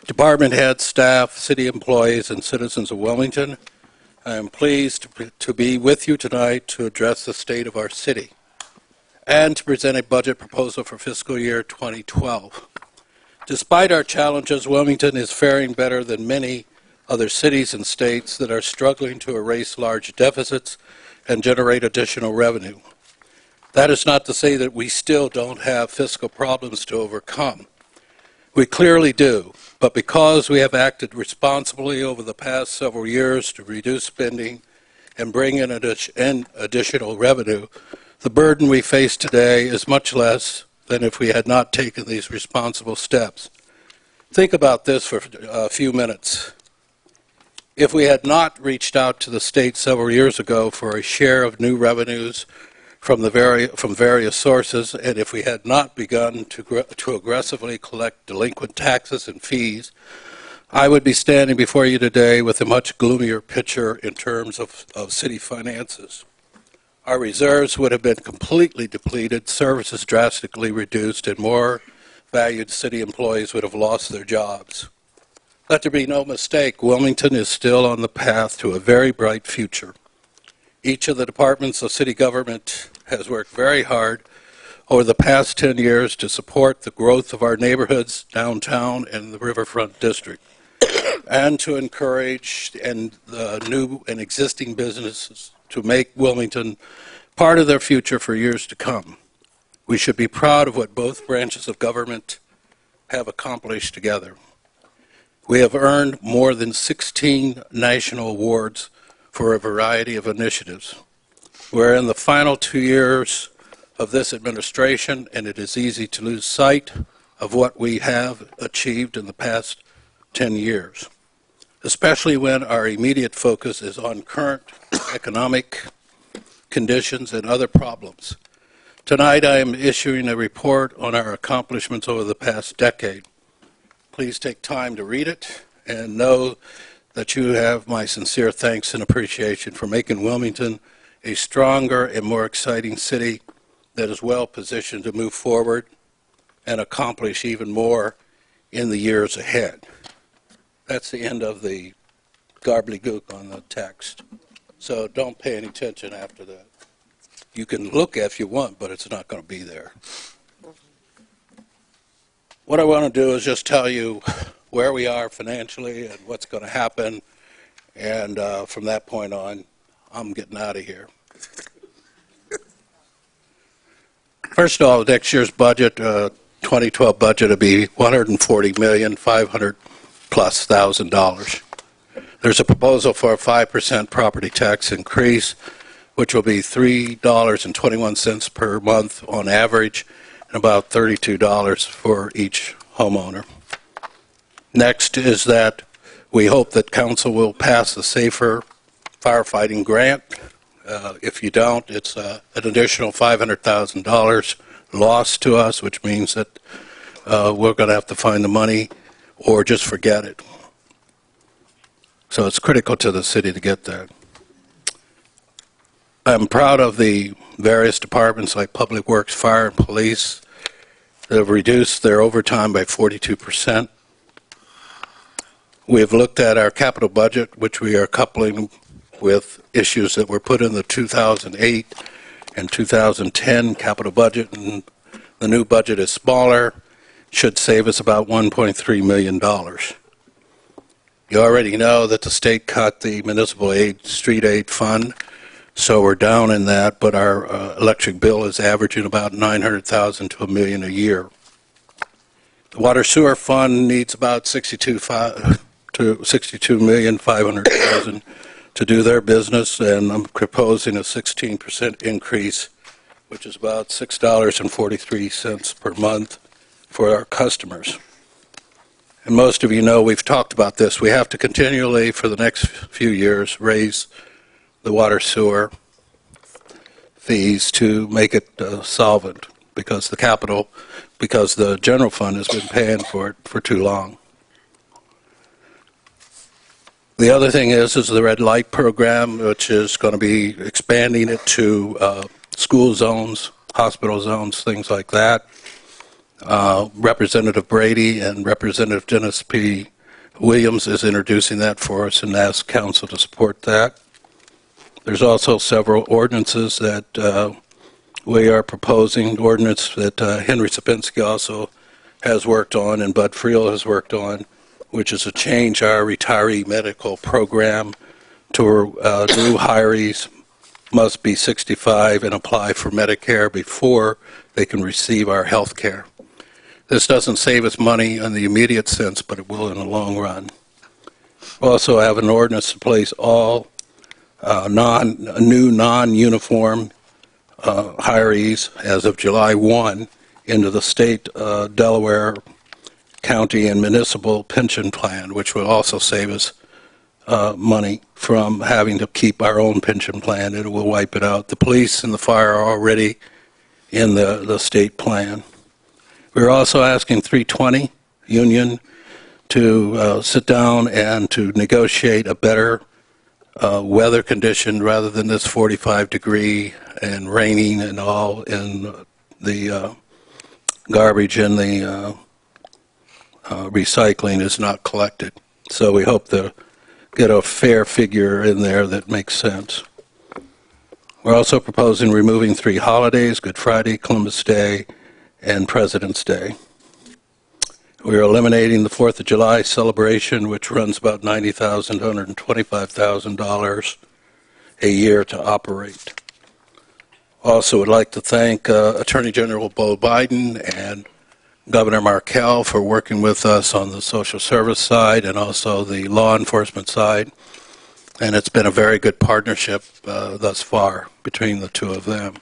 Department heads, staff, city employees, and citizens of Wilmington, I am pleased to be with you tonight to address the state of our city and to present a budget proposal for fiscal year 2012. Despite our challenges, Wilmington is faring better than many other cities and states that are struggling to erase large deficits and generate additional revenue. That is not to say that we still don't have fiscal problems to overcome. We clearly do, but because we have acted responsibly over the past several years to reduce spending and bring in additional revenue, the burden we face today is much less than if we had not taken these responsible steps. Think about this for a few minutes. If we had not reached out to the state several years ago for a share of new revenues from various sources, and if we had not begun to aggressively collect delinquent taxes and fees, I would be standing before you today with a much gloomier picture in terms of city finances. Our reserves would have been completely depleted, services drastically reduced, and more valued city employees would have lost their jobs. Let there be no mistake, Wilmington is still on the path to a very bright future. Each of the departments of city government has worked very hard over the past 10 years to support the growth of our neighborhoods, downtown, and the riverfront district, and to encourage new and existing businesses to make Wilmington part of their future for years to come. We should be proud of what both branches of government have accomplished together. We have earned more than 16 national awards for a variety of initiatives. We're in the final 2 years of this administration, and it is easy to lose sight of what we have achieved in the past 10 years, especially when our immediate focus is on current economic conditions and other problems. Tonight I am issuing a report on our accomplishments over the past decade. Please take time to read it and know that you have my sincere thanks and appreciation for making Wilmington a stronger and more exciting city that is well positioned to move forward and accomplish even more in the years ahead. That's the end of the gobbledygook on the text. So don't pay any attention after that. You can look if you want, but it's not going to be there. What I want to do is just tell you where we are financially and what's going to happen, and from that point on, I'm getting out of here. First of all, next year's budget, 2012 budget, will be $140,500,000+. There's a proposal for a 5% property tax increase, which will be $3.21 per month on average, and about $32 for each homeowner. Next is that we hope that council will pass the Safer Firefighting Grant. If you don't, it's an additional $500,000 lost to us, which means that we're going to have to find the money or just forget it. So it's critical to the city to get that. I'm proud of the various departments like Public Works, Fire, and Police that have reduced their overtime by 42%. We have looked at our capital budget, which we are coupling with issues that were put in the 2008 and 2010 capital budget, and the new budget is smaller, should save us about $1.3 million. You already know that the state cut the municipal aid, street aid fund, so we're down in that, but our electric bill is averaging about $900,000 to $1 million a year. The water sewer fund needs about $62,500,000 to do their business, and I'm proposing a 16% increase, which is about $6.43 per month for our customers. And most of you know we've talked about this. We have to continually, for the next few years, raise the water sewer fees to make it solvent, because the general fund has been paying for it for too long. The other thing is the red light program, which is going to be expanding it to school zones, hospital zones, things like that. Representative Brady and Representative Dennis P. Williams is introducing that for us and ask council to support that. There's also several ordinances that we are proposing. Ordinance that Henry Sapinski also has worked on and Bud Friel has worked on, which is to change our retiree medical program to new hirees must be 65 and apply for Medicare before they can receive our health care. This doesn't save us money in the immediate sense, but it will in the long run. We also have an ordinance to place all new non-uniform hirees as of July 1 into the state Delaware county and municipal pension plan, which will also save us money from having to keep our own pension plan. It will wipe it out. The police and the fire are already in the state plan. We're also asking 320 Union to sit down and to negotiate a better weather condition rather than this 45-degree and raining and all, and the garbage and the recycling is not collected. So we hope to get a fair figure in there that makes sense. We're also proposing removing 3 holidays, Good Friday, Columbus Day, and President's Day. We're eliminating the 4th of July celebration, which runs about $90,000 to $125,000 a year to operate. Also would like to thank Attorney General Beau Biden and Governor Markell for working with us on the social service side and also the law enforcement side. And it's been a very good partnership thus far between the two of them.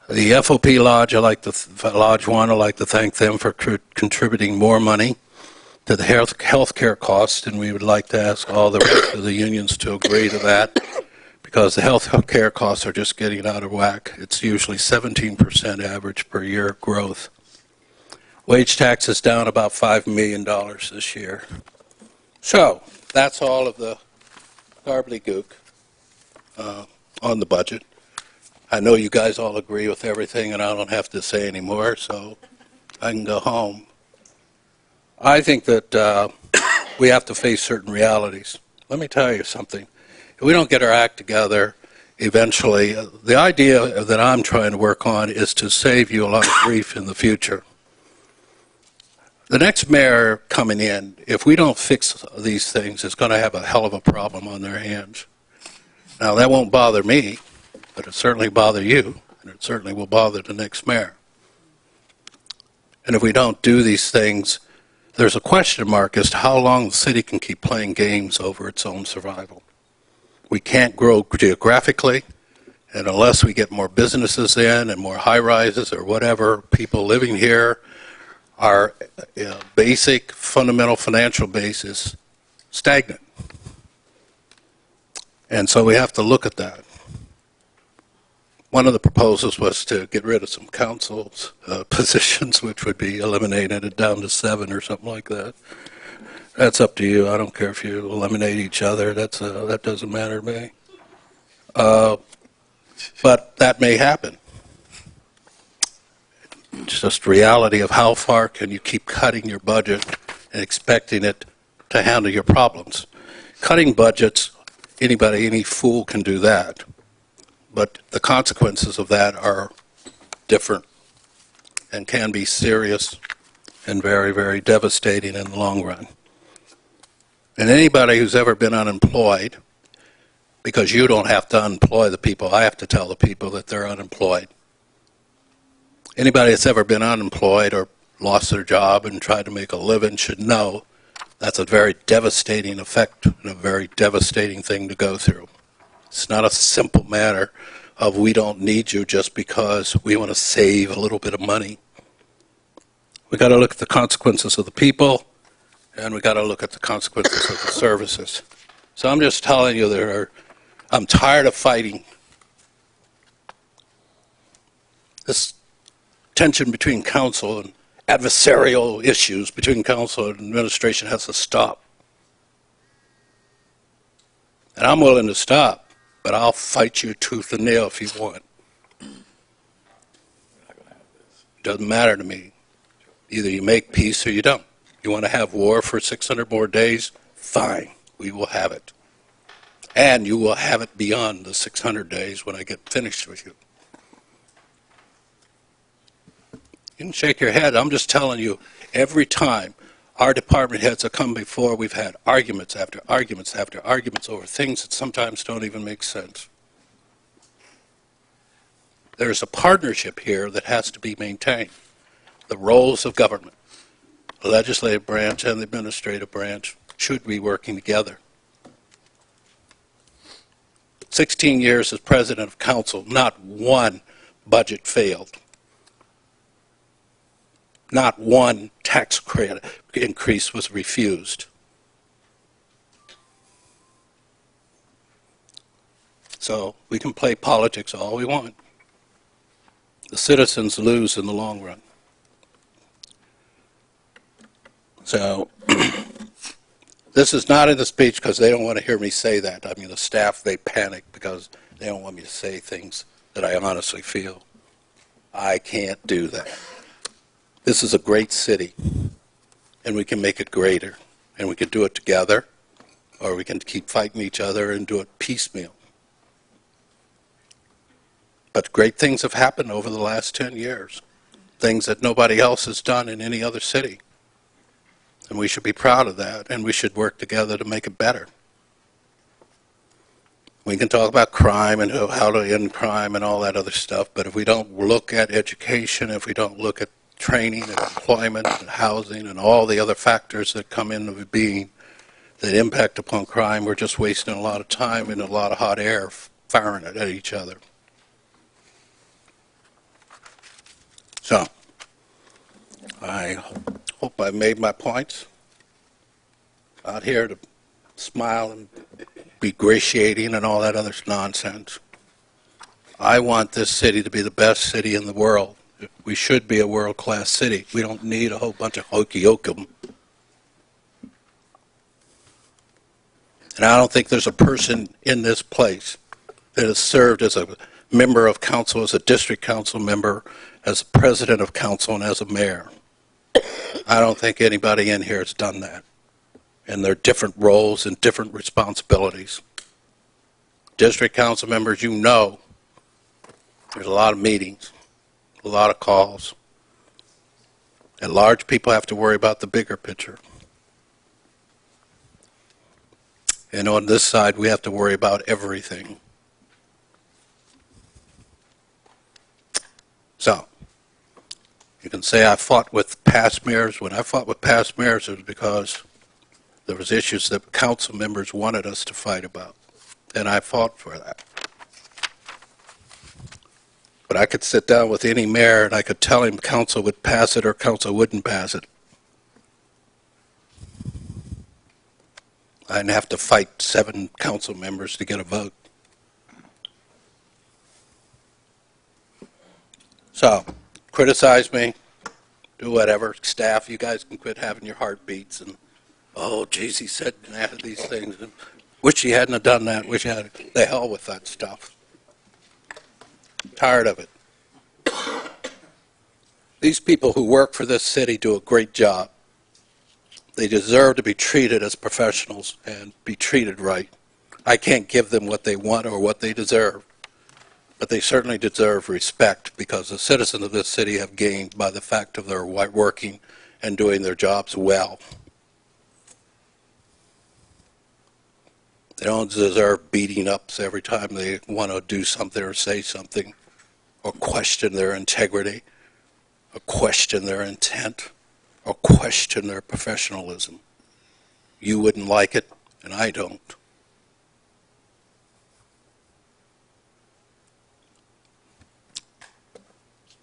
The FOP Lodge, Lodge 1, I'd like to thank them for contributing more money to the health care costs, and we would like to ask all the rest of the unions to agree to that, because the health care costs are just getting out of whack. It's usually 17% average per year growth. Wage tax is down about $5 million this year. So that's all of the gobbledygook on the budget. I know you guys all agree with everything, and I don't have to say any more, so I can go home. I think that we have to face certain realities. Let me tell you something. If we don't get our act together, eventually, the idea that I'm trying to work on is to save you a lot of grief in the future. The next mayor coming in, if we don't fix these things, is going to have a hell of a problem on their hands. Now, that won't bother me, but it certainly bother you, and it certainly will bother the next mayor. And if we don't do these things, there's a question mark as to how long the city can keep playing games over its own survival. We can't grow geographically, and unless we get more businesses in and more high-rises or whatever, people living here, our basic fundamental financial base is stagnant. And so we have to look at that. One of the proposals was to get rid of some council's positions, which would be eliminated down to 7 or something like that. That's up to you. I don't care if you eliminate each other. That doesn't matter to me. But that may happen. It's just reality of how far can you keep cutting your budget and expecting it to handle your problems. Cutting budgets, any fool can do that. But the consequences of that are different and can be serious and very, very devastating in the long run. And anybody who's ever been unemployed, because you don't have to unemploy the people, I have to tell the people that they're unemployed. Anybody that's ever been unemployed or lost their job and tried to make a living should know that's a very devastating effect and a very devastating thing to go through. It's not a simple matter of we don't need you just because we want to save a little bit of money. We got to look at the consequences of the people, and we got to look at the consequences of the services. So I'm just telling you I'm tired of fighting. This tension between council and adversarial issues between council and administration has to stop. And I'm willing to stop. But I'll fight you tooth and nail if you want. Doesn't matter to me. Either you make peace or you don't. You want to have war for 600 more days? Fine, we will have it. And you will have it beyond the 600 days when I get finished with you. You can shake your head. I'm just telling you, every time our department heads have come before, we've had arguments after arguments after arguments over things that sometimes don't even make sense. There's a partnership here that has to be maintained. The roles of government, the legislative branch and the administrative branch, should be working together. 16 years as president of council, not one budget failed. Not one tax credit increase was refused. So we can play politics all we want. The citizens lose in the long run. So this is not in the speech because they don't want to hear me say that. I mean, the staff, they panic because they don't want me to say things that I honestly feel. I can't do that. This is a great city, and we can make it greater, and we can do it together, or we can keep fighting each other and do it piecemeal. But great things have happened over the last 10 years, things that nobody else has done in any other city. And we should be proud of that, and we should work together to make it better. We can talk about crime and how to end crime and all that other stuff, but if we don't look at education, if we don't look at training and employment and housing and all the other factors that come into being that impact upon crime, we're just wasting a lot of time and a lot of hot air firing it at each other. So, I hope I made my points. Not here to smile and be gratiating and all that other nonsense. I want this city to be the best city in the world. We should be a world-class city. We don't need a whole bunch of hokey-okum. And I don't think there's a person in this place that has served as a member of council, as a district council member, as a president of council, and as a mayor. I don't think anybody in here has done that. And there are different roles and different responsibilities. District council members, you know, there's a lot of meetings, a lot of calls. And large people have to worry about the bigger picture. And on this side, we have to worry about everything. So, you can say I fought with past mayors. When I fought with past mayors, it was because there was issues that council members wanted us to fight about. And I fought for that. But I could sit down with any mayor and I could tell him council would pass it or council wouldn't pass it. I didn't have to fight 7 council members to get a vote. So, criticize me, do whatever. Staff, you guys can quit having your heartbeats and, oh, geez, he said these things. Wish he hadn't have done that. Wish he had. The hell with that stuff. Tired of it. These people who work for this city do a great job. They deserve to be treated as professionals and be treated right. I can't give them what they want or what they deserve, but they certainly deserve respect because the citizens of this city have gained by the fact of their working and doing their jobs well. They don't deserve beating ups every time they want to do something or say something or question their integrity or question their intent or question their professionalism. You wouldn't like it, and I don't.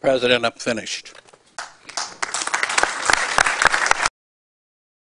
President, I'm finished.